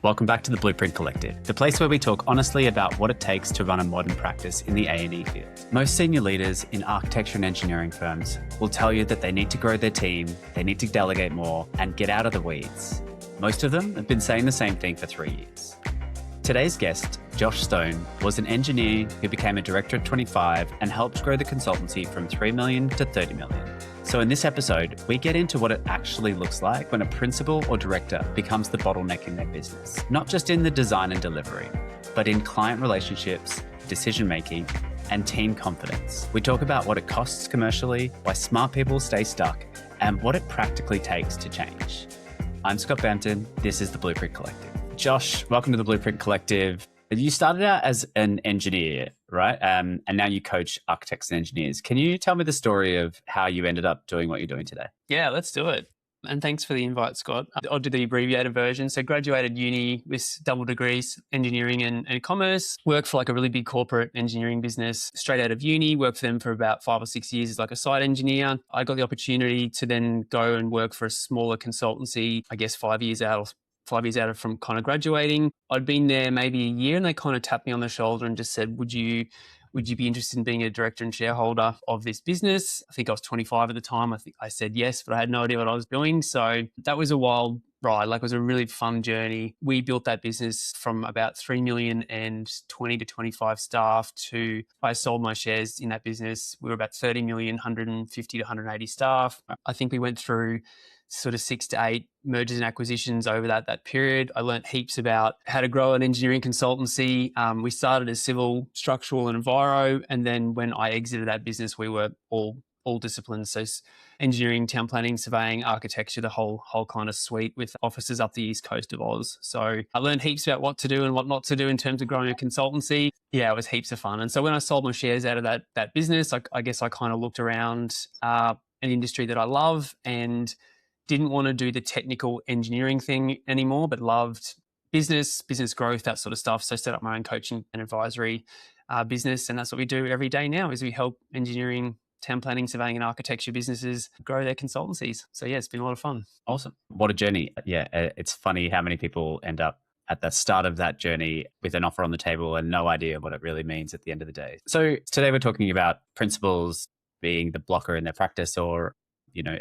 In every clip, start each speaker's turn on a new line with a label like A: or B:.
A: Welcome back to the Blueprint Collective, the place where we talk honestly about what it takes to run a modern practice in the A&E field. Most senior leaders in architecture and engineering firms will tell you that they need to grow their team, they need to delegate more, and get out of the weeds. Most of them have been saying the same thing for 3 years. Today's guest, Josh Stone, was an engineer who became a director at 25 and helped grow the consultancy from 3 million to 30 million. So in this episode, we get into what it actually looks like when a principal or director becomes the bottleneck in their business, not just in the design and delivery, but in client relationships, decision-making, and team confidence. We talk about what it costs commercially, why smart people stay stuck, and what it practically takes to change. I'm Scott Bampton. This is the Blueprint Collective. Josh, welcome to the Blueprint Collective. You started out as an engineer, right? And now you coach architects and engineers. Can you tell me the story of how you ended up doing what you're doing today?
B: Yeah, let's do it. And thanks for the invite, Scott. I'll do the abbreviated version. So graduated uni with double degrees, engineering and commerce, worked for like a really big corporate engineering business straight out of uni, worked for them for about 5 or 6 years as like a site engineer. I got the opportunity to then go and work for a smaller consultancy, I guess 5 years out from kind of graduating. I'd been there maybe a year and they kind of tapped me on the shoulder and just said, would you be interested in being a director and shareholder of this business? I think I was 25 at the time. I think I said yes, but I had no idea what I was doing. So that was a wild ride. Like, it was a really fun journey. We built that business from about 3 million and 20 to 25 staff to, I sold my shares in that business. We were about 30 million, 150 to 180 staff. I think we went through sort of 6 to 8 mergers and acquisitions over that period. I learned heaps about how to grow an engineering consultancy. We started as civil, structural and enviro. And then when I exited that business, we were all disciplines. So engineering, town planning, surveying, architecture, the whole kind of suite with offices up the east coast of Oz. So I learned heaps about what to do and what not to do in terms of growing a consultancy. Yeah, it was heaps of fun. And so when I sold my shares out of that business, I guess I kind of looked around an industry that I love and didn't want to do the technical engineering thing anymore, but loved business growth, that sort of stuff. So set up my own coaching and advisory business. And that's what we do every day now, is we help engineering, town planning, surveying and architecture businesses grow their consultancies. So yeah, it's been a lot of fun.
A: Awesome. What a journey. Yeah, it's funny how many people end up at the start of that journey with an offer on the table and no idea what it really means at the end of the day. So today we're talking about principals being the blocker in their practice, or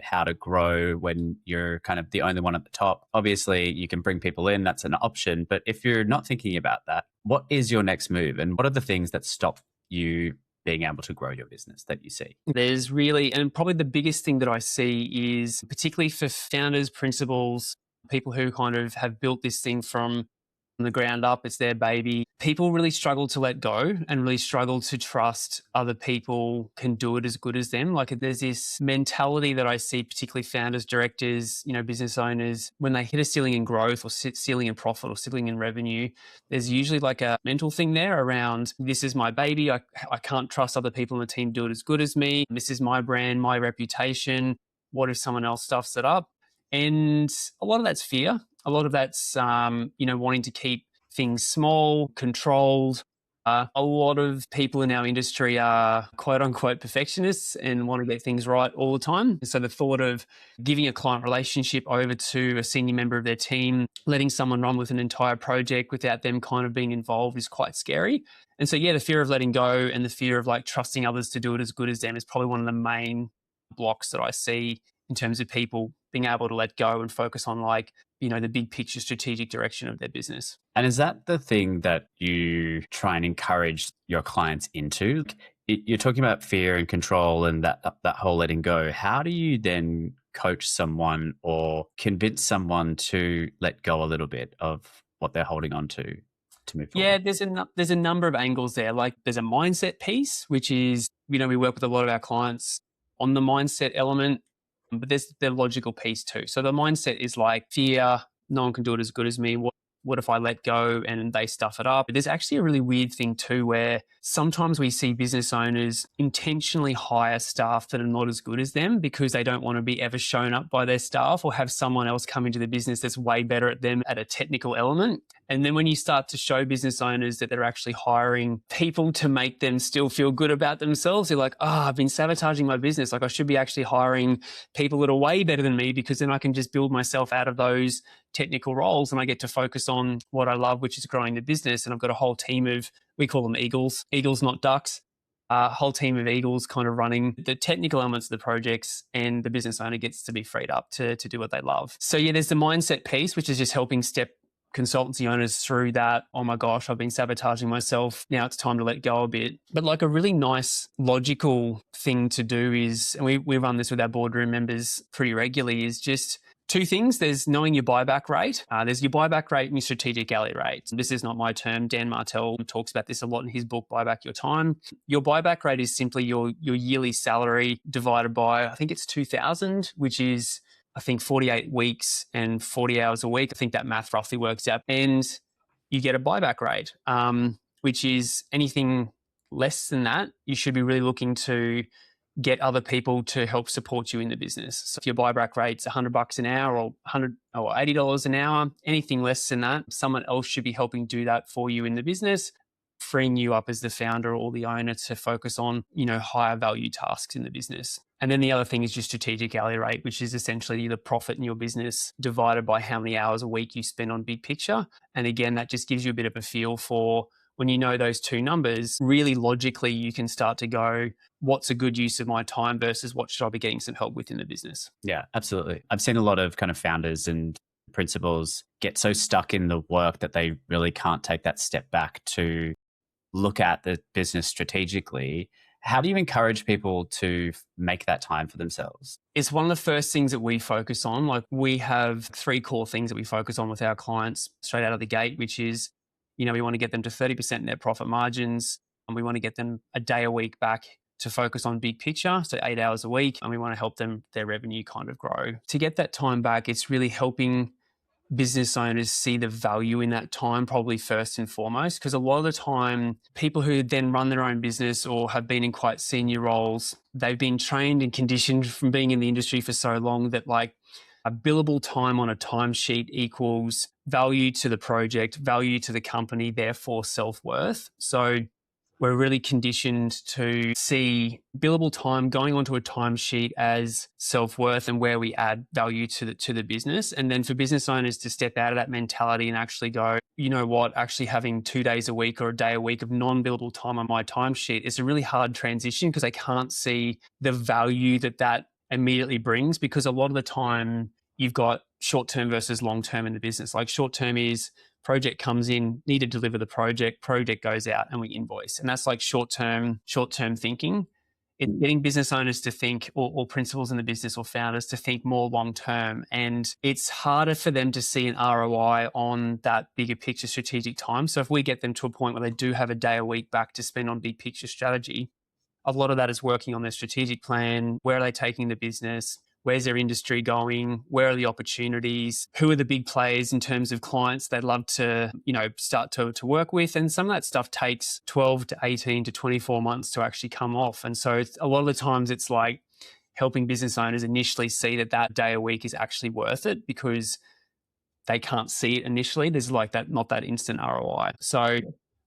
A: how to grow when you're kind of the only one at the top. Obviously, you can bring people in, that's an option. But if you're not thinking about that, what is your next move? And what are the things that stop you being able to grow your business that you see?
B: There's really, and probably the biggest thing that I see is, particularly for founders, principals, people who kind of have built this thing from the ground up, it's their baby. People really struggle to let go and really struggle to trust other people can do it as good as them. Like, there's this mentality that I see, particularly founders, directors, business owners, when they hit a ceiling in growth or ceiling in profit or ceiling in revenue, there's usually like a mental thing there around, this is my baby. I can't trust other people in the team do it as good as me. This is my brand, my reputation. What if someone else stuffs it up? And a lot of that's fear. A lot of that's, wanting to keep things small, controlled. A lot of people in our industry are quote unquote perfectionists and want to get things right all the time. So the thought of giving a client relationship over to a senior member of their team, letting someone run with an entire project without them kind of being involved is quite scary. And so, yeah, the fear of letting go and the fear of like trusting others to do it as good as them is probably one of the main blocks that I see in terms of people being able to let go and focus on the big picture strategic direction of their business.
A: And is that the thing that you try and encourage your clients into? You're talking about fear and control and that whole letting go. How do you then coach someone or convince someone to let go a little bit of what they're holding on to move forward?
B: Yeah, there's a number of angles there. Like, there's a mindset piece, which is, we work with a lot of our clients on the mindset element. But there's the logical piece too. So the mindset is like fear, no one can do it as good as me. What if I let go and they stuff it up? But there's actually a really weird thing too, where sometimes we see business owners intentionally hire staff that are not as good as them because they don't want to be ever shown up by their staff or have someone else come into the business that's way better at them at a technical element. And then when you start to show business owners that they're actually hiring people to make them still feel good about themselves, they're like, I've been sabotaging my business. Like, I should be actually hiring people that are way better than me, because then I can just build myself out of those technical roles, and I get to focus on what I love, which is growing the business. And I've got a whole team of, we call them eagles, not ducks, a whole team of eagles kind of running the technical elements of the projects, and the business owner gets to be freed up to do what they love. So yeah, there's the mindset piece, which is just helping step consultancy owners through that. Oh my gosh, I've been sabotaging myself. Now it's time to let go a bit. But like a really nice, logical thing to do is, and we run this with our boardroom members pretty regularly, is just two things. There's knowing your buyback rate. There's your buyback rate and your strategic alley rate. This is not my term. Dan Martell talks about this a lot in his book, Buy Back Your Time. Your buyback rate is simply your yearly salary divided by, I think it's 2,000, which is, I think, 48 weeks and 40 hours a week. I think that math roughly works out. And you get a buyback rate, which is anything less than that, you should be really looking to get other people to help support you in the business. So if your buyback rate's $100 an hour or $100 or $80 an hour, anything less than that, someone else should be helping do that for you in the business, freeing you up as the founder or the owner to focus on, higher value tasks in the business. And then the other thing is your strategic alley rate, which is essentially the profit in your business divided by how many hours a week you spend on big picture. And again, that just gives you a bit of a feel for, when you know those two numbers, really logically, you can start to go, what's a good use of my time versus what should I be getting some help with in the business?
A: Yeah, absolutely. I've seen a lot of kind of founders and principals get so stuck in the work that they really can't take that step back to look at the business strategically. How do you encourage people to make that time for themselves?
B: It's one of the first things that we focus on. Like, we have 3 core things that we focus on with our clients straight out of the gate, which is, we want to get them to 30% net profit margins, and we want to get them a day a week back to focus on big picture, so 8 hours a week, and we want to help them, their revenue kind of grow. To get that time back, it's really helping business owners see the value in that time, probably first and foremost, because a lot of the time, people who then run their own business or have been in quite senior roles, they've been trained and conditioned from being in the industry for so long that, like, a billable time on a timesheet equals value to the project, value to the company, therefore self-worth. So we're really conditioned to see billable time going onto a timesheet as self-worth and where we add value to the business. And then for business owners to step out of that mentality and actually go, you know what, actually having 2 days a week or a day a week of non-billable time on my timesheet is a really hard transition, because they can't see the value that immediately brings, because a lot of the time you've got short-term versus long-term in the business. Like, short-term is project comes in, need to deliver the project goes out and we invoice. And that's like short-term thinking. It's getting business owners to think, or principals in the business or founders to think more long-term. And it's harder for them to see an ROI on that bigger picture strategic time. So if we get them to a point where they do have a day a week back to spend on big picture strategy, a lot of that is working on their strategic plan. Where are they taking the business? Where's their industry going? Where are the opportunities? Who are the big players in terms of clients they'd love to, start to work with? And some of that stuff takes 12 to 18 to 24 months to actually come off. And so a lot of the times it's like helping business owners initially see that day a week is actually worth it, because they can't see it initially. There's like that, not that instant ROI. So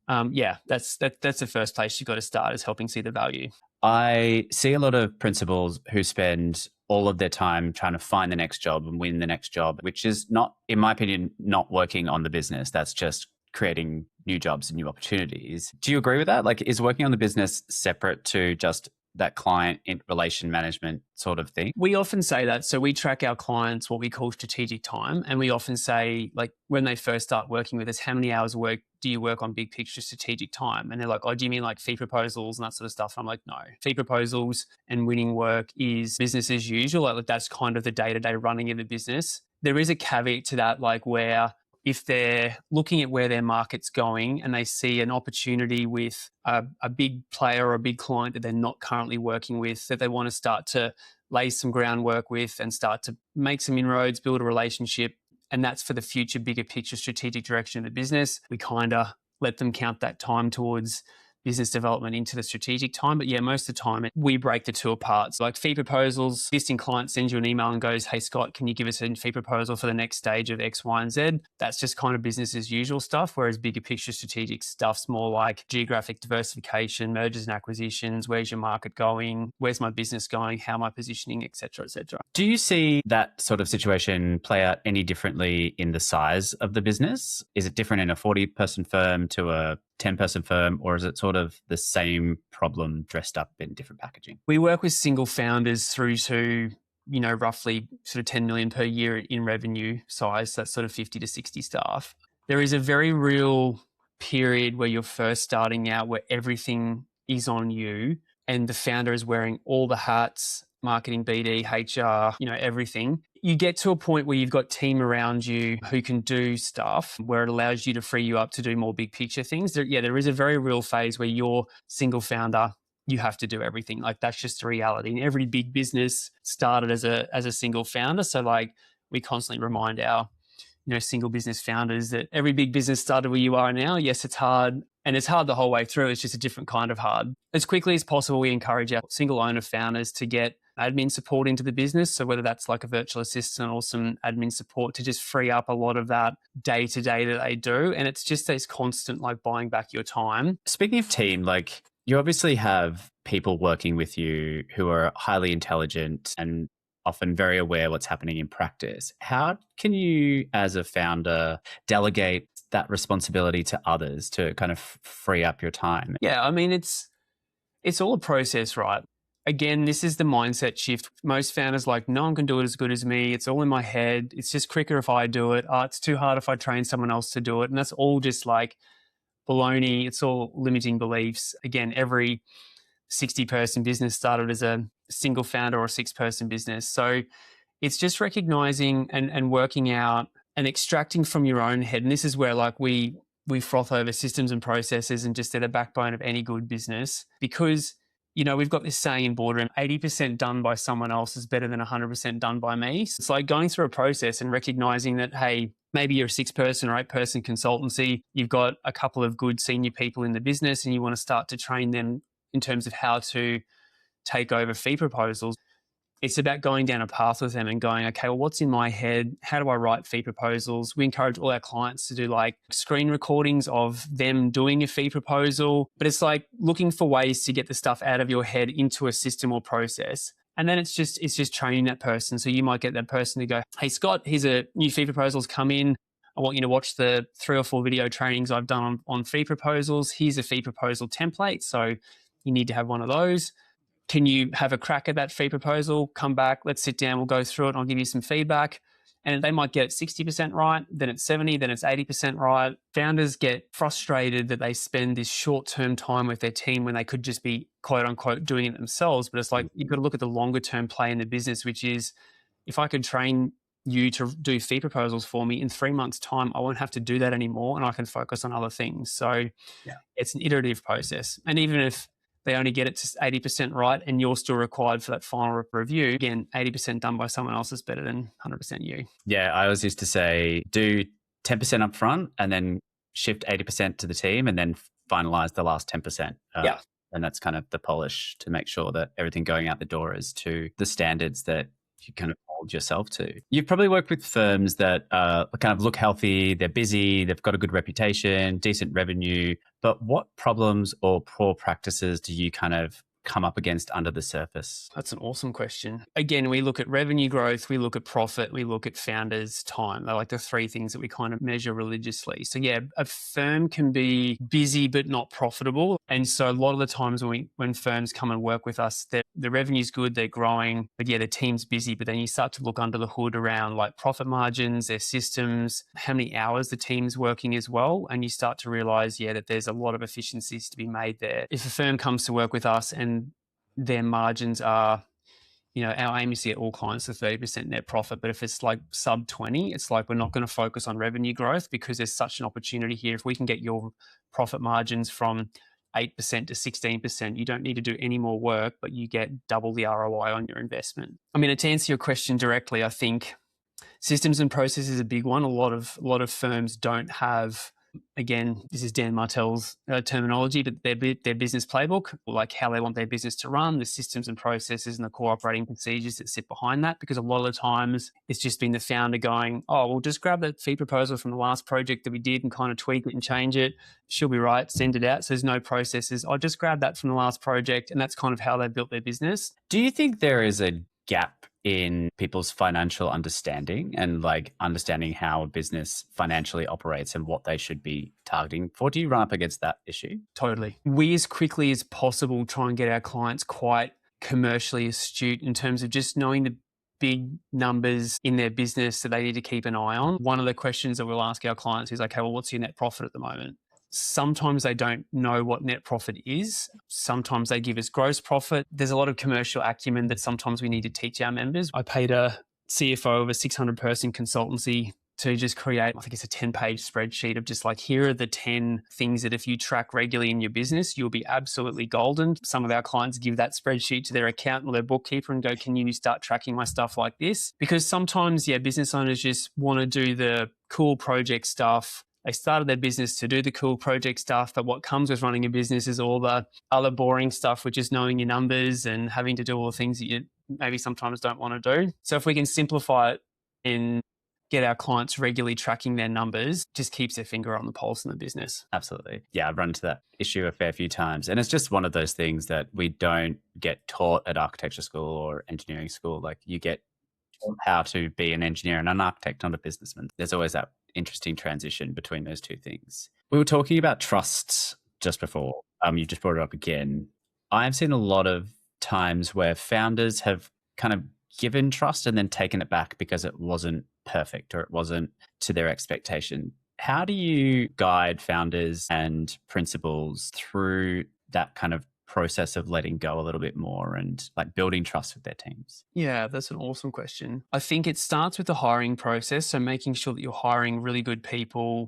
B: that's the first place you've got to start, is helping see the value.
A: I see a lot of principals who spend all of their time trying to find the next job and win the next job, which is not, in my opinion, not working on the business. That's just creating new jobs and new opportunities. Do you agree with that? Like, is working on the business separate to just that client relation management sort of thing?
B: We often say that. So we track our clients what we call strategic time. And we often say, like, when they first start working with us, how many hours of work do you work on big picture strategic time? And they're like, oh, do you mean like fee proposals and that sort of stuff? I'm like, no. Fee proposals and winning work is business as usual. Like, that's kind of the day-to-day running of the business. There is a caveat to that, like, where if they're looking at where their market's going and they see an opportunity with a big player or a big client that they're not currently working with, that they want to start to lay some groundwork with and start to make some inroads, build a relationship, and that's for the future bigger picture strategic direction of the business, we kind of let them count that time towards business development into the strategic time. But yeah, most of the time we break the two apart. So like fee proposals, existing client sends you an email and goes, hey, Scott, can you give us a fee proposal for the next stage of X, Y, and Z? That's just kind of business as usual stuff. Whereas bigger picture strategic stuff's more like geographic diversification, mergers and acquisitions. Where's your market going? Where's my business going? How am I positioning, et cetera, et cetera.
A: Do you see that sort of situation play out any differently in the size of the business? Is it different in a 40-person firm to a 10-person firm, or is it sort of the same problem dressed up in different packaging?
B: We work with single founders through to, roughly sort of 10 million per year in revenue size. That's sort of 50 to 60 staff. There is a very real period where you're first starting out where everything is on you and the founder is wearing all the hats, marketing, BD, HR, everything. You get to a point where you've got team around you who can do stuff where it allows you to free you up to do more big picture things. There is a very real phase where you're single founder, you have to do everything. Like that's just the reality. And every big business started as a single founder. So like we constantly remind our single business founders that every big business started where you are now. Yes, it's hard. And it's hard the whole way through. It's just a different kind of hard. As quickly as possible, we encourage our single owner founders to get admin support into the business. So whether that's like a virtual assistant or some admin support to just free up a lot of that day to day that they do. And it's just this constant like buying back your time.
A: Speaking of team, like you obviously have people working with you who are highly intelligent and often very aware what's happening in practice. How can you, as a founder, delegate that responsibility to others to kind of free up your time?
B: Yeah, I mean, it's all a process, right? Again, this is the mindset shift. Most founders like, no one can do it as good as me. It's all in my head. It's just quicker if I do it. It's too hard if I train someone else to do it. And that's all just like baloney. It's all limiting beliefs. Again, every 60-person business started as a single founder or a 6-person business. So it's just recognizing and working out and extracting from your own head. And this is where like we froth over systems and processes and just at the backbone of any good business, because we've got this saying in boardroom, 80% done by someone else is better than 100% done by me. So it's like going through a process and recognizing that, hey, maybe you're a 6-person or 8-person consultancy. You've got a couple of good senior people in the business and you want to start to train them in terms of how to take over fee proposals. It's about going down a path with them and going, okay, well, what's in my head? How do I write fee proposals? We encourage all our clients to do like screen recordings of them doing a fee proposal, but it's like looking for ways to get the stuff out of your head into a system or process. And then it's just training that person. So you might get that person to go, hey, Scott, here's a new fee proposals come in. I want you to watch the 3 or 4 video trainings I've done on fee proposals. Here's a fee proposal template. So you need to have one of those. Can you have a crack at that fee proposal? Come back, let's sit down, we'll go through it, and I'll give you some feedback. And they might get 60% right, then it's 70, then it's 80% right. Founders get frustrated that they spend this short-term time with their team when they could just be, quote unquote, doing it themselves. But it's like, you've got to look at the longer-term play in the business, which is, if I could train you to do fee proposals for me in 3 months' time, I won't have to do that anymore and I can focus on other things. So It's an iterative process. And even if they only get it to 80% right and you're still required for that final review, again, 80% done by someone else is better than 100% you.
A: Yeah, I always used to say do 10% up front and then shift 80% to the team and then finalize the last 10%. And that's kind of the polish to make sure that everything going out the door is to the standards that you kind of hold yourself to. You've probably worked with firms that kind of look healthy, they're busy, they've got a good reputation, decent revenue, but what problems or poor practices do you kind of come up against under the surface?
B: That's an awesome question. Again, we look at revenue growth, we look at profit, we look at founders' time. They're like the 3 things that we kind of measure religiously. So yeah, a firm can be busy but not profitable. And so a lot of the times when firms come and work with us, the revenue's good, they're growing, but yeah, the team's busy. But then you start to look under the hood around like profit margins, their systems, how many hours the team's working as well. And you start to realize, that there's a lot of efficiencies to be made there. If a firm comes to work with us and their margins are, our aim is to get all clients to 30% net profit. But if it's like sub 20, it's like we're not going to focus on revenue growth because there's such an opportunity here. If we can get your profit margins from 8% to 16%, you don't need to do any more work, but you get double the ROI on your investment. I mean, to answer your question directly, I think systems and processes is a big one. A lot of firms don't have again, this is Dan Martell's terminology, but their business playbook, like how they want their business to run, the systems and processes and the core operating procedures that sit behind that. Because a lot of the times it's just been the founder going, oh, we'll just grab that fee proposal from the last project that we did and kind of tweak it and change it. She'll be right, send it out. So there's no processes. I'll just grab that from the last project. And that's kind of how they built their business.
A: Do you think there is a gap in people's financial understanding and like understanding how a business financially operates and what they should be targeting for? Do you run up against that issue?
B: Totally. We, as quickly as possible, try and get our clients quite commercially astute in terms of just knowing the big numbers in their business that they need to keep an eye on. One of the questions that we'll ask our clients is, okay, well, what's your net profit at the moment? Sometimes they don't know what net profit is. Sometimes they give us gross profit. There's a lot of commercial acumen that sometimes we need to teach our members. I paid a CFO of a 600-person consultancy to just create, I think it's a 10-page spreadsheet of just like, here are the 10 things that if you track regularly in your business, you'll be absolutely golden. Some of our clients give that spreadsheet to their accountant or their bookkeeper and go, can you start tracking my stuff like this? Because sometimes, business owners just want to do the cool project stuff. They started their business to do the cool project stuff, but what comes with running a business is all the other boring stuff, which is knowing your numbers and having to do all the things that you maybe sometimes don't want to do. So if we can simplify it and get our clients regularly tracking their numbers, just keeps their finger on the pulse in the business.
A: Absolutely. Yeah, I've run into that issue a fair few times. And it's just one of those things that we don't get taught at architecture school or engineering school. Like you get taught how to be an engineer and an architect, not a businessman. There's always that interesting transition between those two things. We were talking about trust just before. You just brought it up again. I've seen a lot of times where founders have kind of given trust and then taken it back because it wasn't perfect or it wasn't to their expectation. How do you guide founders and principals through that kind of process of letting go a little bit more and like building trust with their teams?
B: Yeah, that's an awesome question. I think it starts with the hiring process. So making sure that you're hiring really good people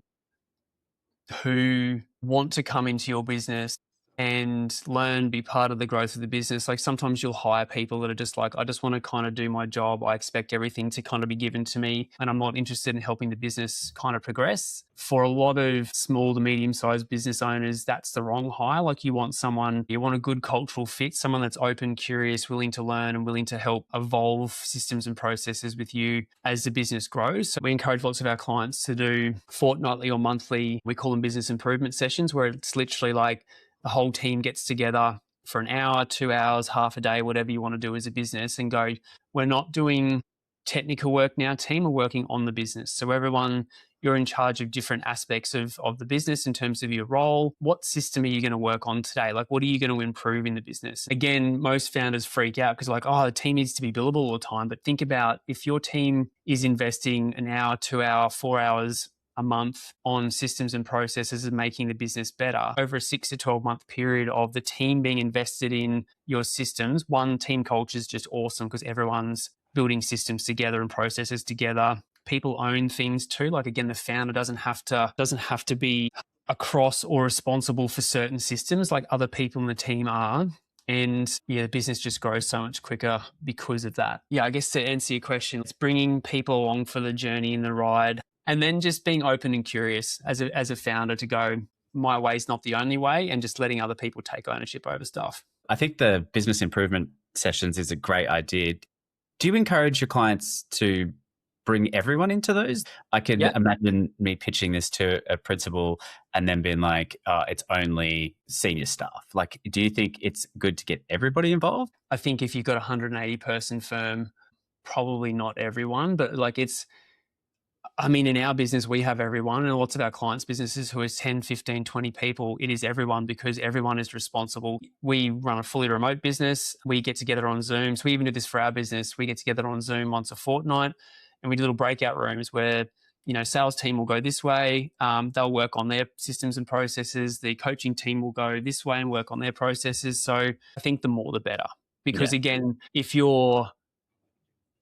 B: who want to come into your business and learn, be part of the growth of the business. Like sometimes you'll hire people that are just like, I just want to kind of do my job. I expect everything to kind of be given to me and I'm not interested in helping the business kind of progress. For a lot of small to medium-sized business owners, that's the wrong hire. Like you want a good cultural fit, someone that's open, curious, willing to learn and willing to help evolve systems and processes with you as the business grows. So we encourage lots of our clients to do fortnightly or monthly, we call them business improvement sessions, where it's literally like the whole team gets together for an hour, 2 hours, half a day, whatever you want to do as a business and go, we're not doing technical work now, team, we're working on the business. So everyone, you're in charge of different aspects of the business in terms of your role. What system are you going to work on today? Like, what are you going to improve in the business? Again, most founders freak out because like, oh, the team needs to be billable all the time. But think about if your team is investing an hour, 2 hour, 4 hours a month on systems and processes and making the business better over a 6 to 12 month period of the team being invested in your systems. One, team culture is just awesome because everyone's building systems together and processes together. People own things too. Like again, the founder doesn't have to be across or responsible for certain systems like other people in the team are. And the business just grows so much quicker because of that. I guess to answer your question, it's bringing people along for the journey and the ride. And then just being open and curious as a founder to go, my way is not the only way, and just letting other people take ownership over stuff.
A: I think the business improvement sessions is a great idea. Do you encourage your clients to bring everyone into those? I can imagine me pitching this to a principal and then being like, it's only senior staff. Like, do you think it's good to get everybody involved?
B: I think if you've got a 180-person firm, probably not everyone, but like in our business, we have everyone, and lots of our clients' businesses who is 10, 15, 20 people, it is everyone because everyone is responsible. We run a fully remote business. We get together on Zoom. So we even do this for our business. We get together on Zoom once a fortnight and we do little breakout rooms where, sales team will go this way. They'll work on their systems and processes. The coaching team will go this way and work on their processes. So I think the more the better. Because again, if you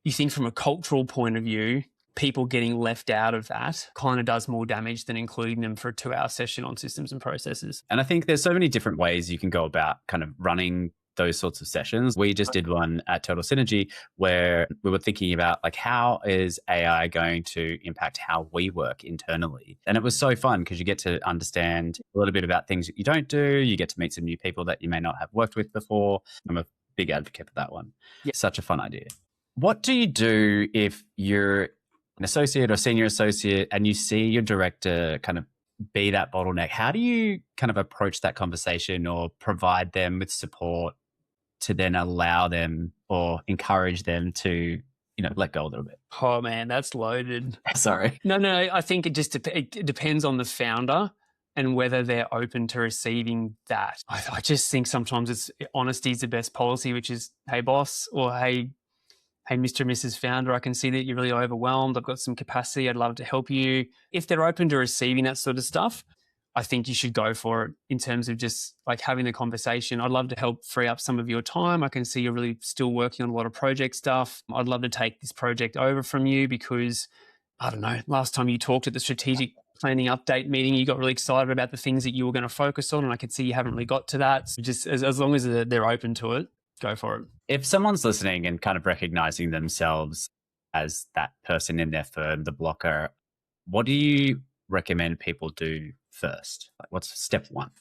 B: think from a cultural point of view, people getting left out of that kind of does more damage than including them for a 2-hour session on systems and processes.
A: And I think there's so many different ways you can go about kind of running those sorts of sessions. We just did one at Total Synergy where we were thinking about like, how is AI going to impact how we work internally? And it was so fun because you get to understand a little bit about things that you don't do. You get to meet some new people that you may not have worked with before. I'm a big advocate for that one.
B: Yeah.
A: Such a fun idea. What do you do if you're an associate or senior associate and you see your director kind of be that bottleneck? How do you kind of approach that conversation or provide them with support to then allow them or encourage them to, let go a little bit?
B: Oh man, that's loaded.
A: Sorry.
B: No, I think it depends on the founder and whether they're open to receiving that. I just think sometimes honesty is the best policy, which is, hey boss, or hey Mr. and Mrs. Founder, I can see that you're really overwhelmed. I've got some capacity. I'd love to help you. If they're open to receiving that sort of stuff, I think you should go for it in terms of just like having the conversation. I'd love to help free up some of your time. I can see you're really still working on a lot of project stuff. I'd love to take this project over from you because, I don't know, last time you talked at the strategic planning update meeting, you got really excited about the things that you were going to focus on. And I could see you haven't really got to that. So just as long as they're open to it, go for it.
A: If someone's listening and kind of recognizing themselves as that person in their firm, the blocker, what do you recommend people do first? Like, what's step one?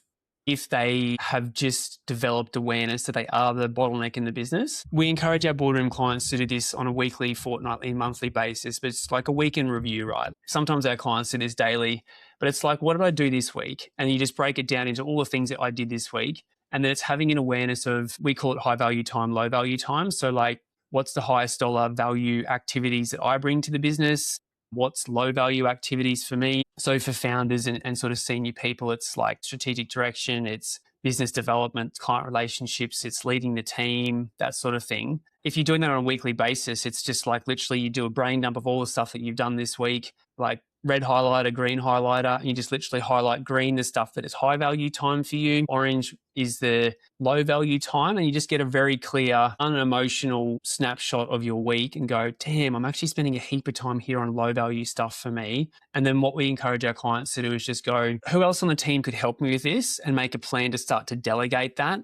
B: If they have just developed awareness that they are the bottleneck in the business, we encourage our boardroom clients to do this on a weekly, fortnightly, monthly basis, but it's like a weekend review, right? Sometimes our clients do this daily, but it's like, what did I do this week? And you just break it down into all the things that I did this week. And then it's having an awareness of, we call it high value time, low value time. So like, what's the highest dollar value activities that I bring to the business? What's low value activities for me? So for founders and sort of senior people, it's like strategic direction, it's business development, client relationships, it's leading the team, that sort of thing. If you're doing that on a weekly basis, it's just like literally you do a brain dump of all the stuff that you've done this week, like red highlighter, green highlighter, and you just literally highlight green, the stuff that is high value time for you. Orange is the low value time. And you just get a very clear, unemotional snapshot of your week and go, damn, I'm actually spending a heap of time here on low value stuff for me. And then what we encourage our clients to do is just go, who else on the team could help me with this, and make a plan to start to delegate that.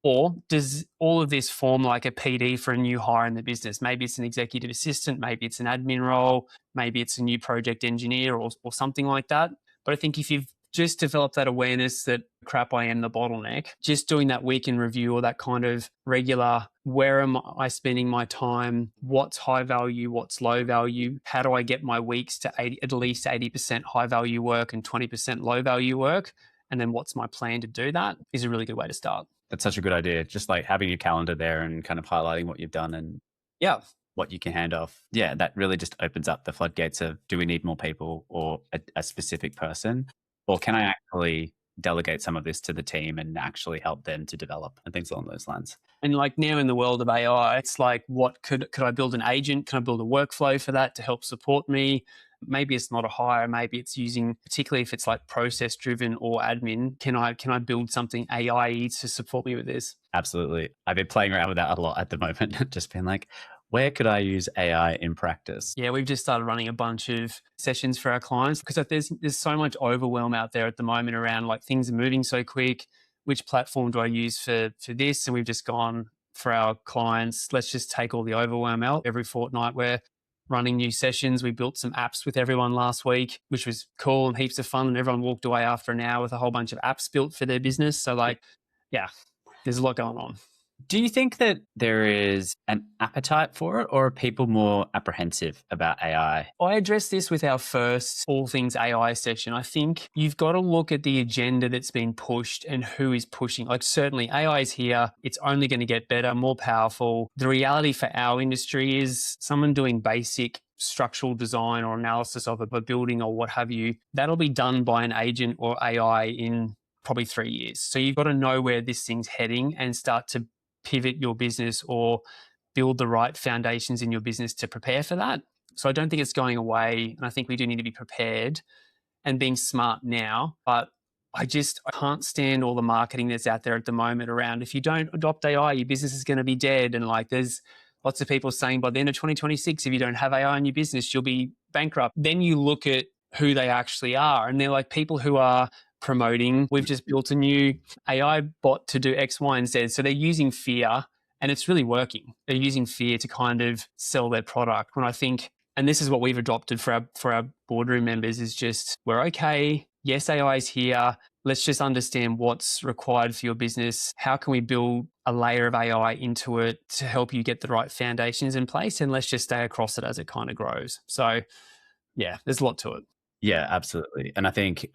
B: Or does all of this form like a PD for a new hire in the business? Maybe it's an executive assistant, maybe it's an admin role, maybe it's a new project engineer or something like that. But I think if you've just developed that awareness that, crap, I am the bottleneck, just doing that weekend review or that kind of regular, where am I spending my time? What's high value? What's low value? How do I get my weeks to at least 80% high value work and 20% low value work? And then what's my plan to do that is a really good way to start.
A: That's such a good idea. Just like having your calendar there and kind of highlighting what you've done and what you can hand off. Yeah, that really just opens up the floodgates of, do we need more people or a specific person? Or can I actually delegate some of this to the team and actually help them to develop and things along those lines?
B: And like now in the world of AI, it's like, what could I build an agent? Can I build a workflow for that to help support me? Maybe it's not a hire. Maybe it's using, particularly if it's like process driven or admin. Can I build something AI to support me with this?
A: Absolutely. I've been playing around with that a lot at the moment. Just been like, where could I use AI in practice?
B: Yeah, we've just started running a bunch of sessions for our clients because there's so much overwhelm out there at the moment around like things are moving so quick. Which platform do I use for this? And we've just gone for our clients, let's just take all the overwhelm out. Every fortnight we're running new sessions. We built some apps with everyone last week, which was cool and heaps of fun. And everyone walked away after an hour with a whole bunch of apps built for their business. So like, yeah, there's a lot going on.
A: Do you think that there is an appetite for it, or are people more apprehensive about AI?
B: I addressed this with our first All Things AI session. I think you've got to look at the agenda that's been pushed and who is pushing. Like certainly AI is here. It's only going to get better, more powerful. The reality for our industry is someone doing basic structural design or analysis of a building or what have you, that'll be done by an agent or AI in probably 3 years. So you've got to know where this thing's heading and start to pivot your business or build the right foundations in your business to prepare for that. So I don't think it's going away. And I think we do need to be prepared and being smart now. But I can't stand all the marketing that's out there at the moment around, if you don't adopt AI, your business is going to be dead. And like there's lots of people saying by the end of 2026, if you don't have AI in your business, you'll be bankrupt. Then you look at who they actually are. And they're like people who are promoting, we've just built a new AI bot to do X, Y, and Z. So they're using fear, and it's really working. They're using fear to kind of sell their product. When I think, and this is what we've adopted for our boardroom members, is just, we're okay. Yes, AI is here. Let's just understand what's required for your business. How can we build a layer of AI into it to help you get the right foundations in place? And let's just stay across it as it kind of grows. So yeah, there's a lot to it.
A: Yeah, absolutely. And I think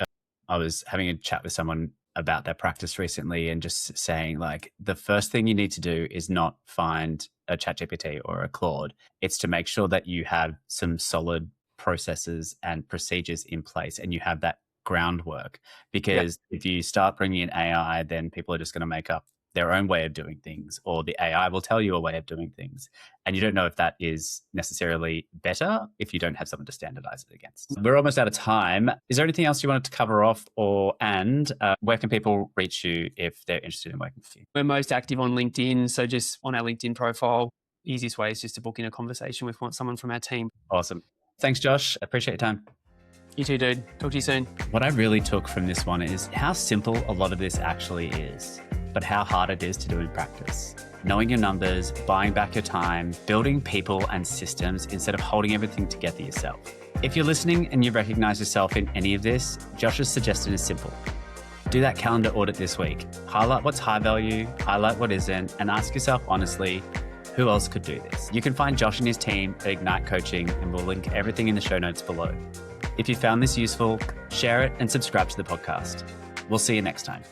A: I was having a chat with someone about their practice recently and just saying, like, the first thing you need to do is not find a ChatGPT or a Claude. It's to make sure that you have some solid processes and procedures in place and you have that groundwork. Because if you start bringing in AI, then people are just going to make up their own way of doing things, or the AI will tell you a way of doing things. And you don't know if that is necessarily better if you don't have someone to standardize it against. We're almost out of time. Is there anything else you wanted to cover off, and where can people reach you if they're interested in working with you?
B: We're most active on LinkedIn. So just on our LinkedIn profile, easiest way is just to book in a conversation with someone from our team.
A: Awesome. Thanks, Josh. Appreciate your time.
B: You too, dude. Talk to you soon.
A: What I really took from this one is how simple a lot of this actually is, but how hard it is to do in practice. Knowing your numbers, buying back your time, building people and systems instead of holding everything together yourself. If you're listening and you recognize yourself in any of this, Josh's suggestion is simple. Do that calendar audit this week. Highlight what's high value, highlight what isn't, and ask yourself honestly, who else could do this? You can find Josh and his team at Ignite Coaching, and we'll link everything in the show notes below. If you found this useful, share it and subscribe to the podcast. We'll see you next time.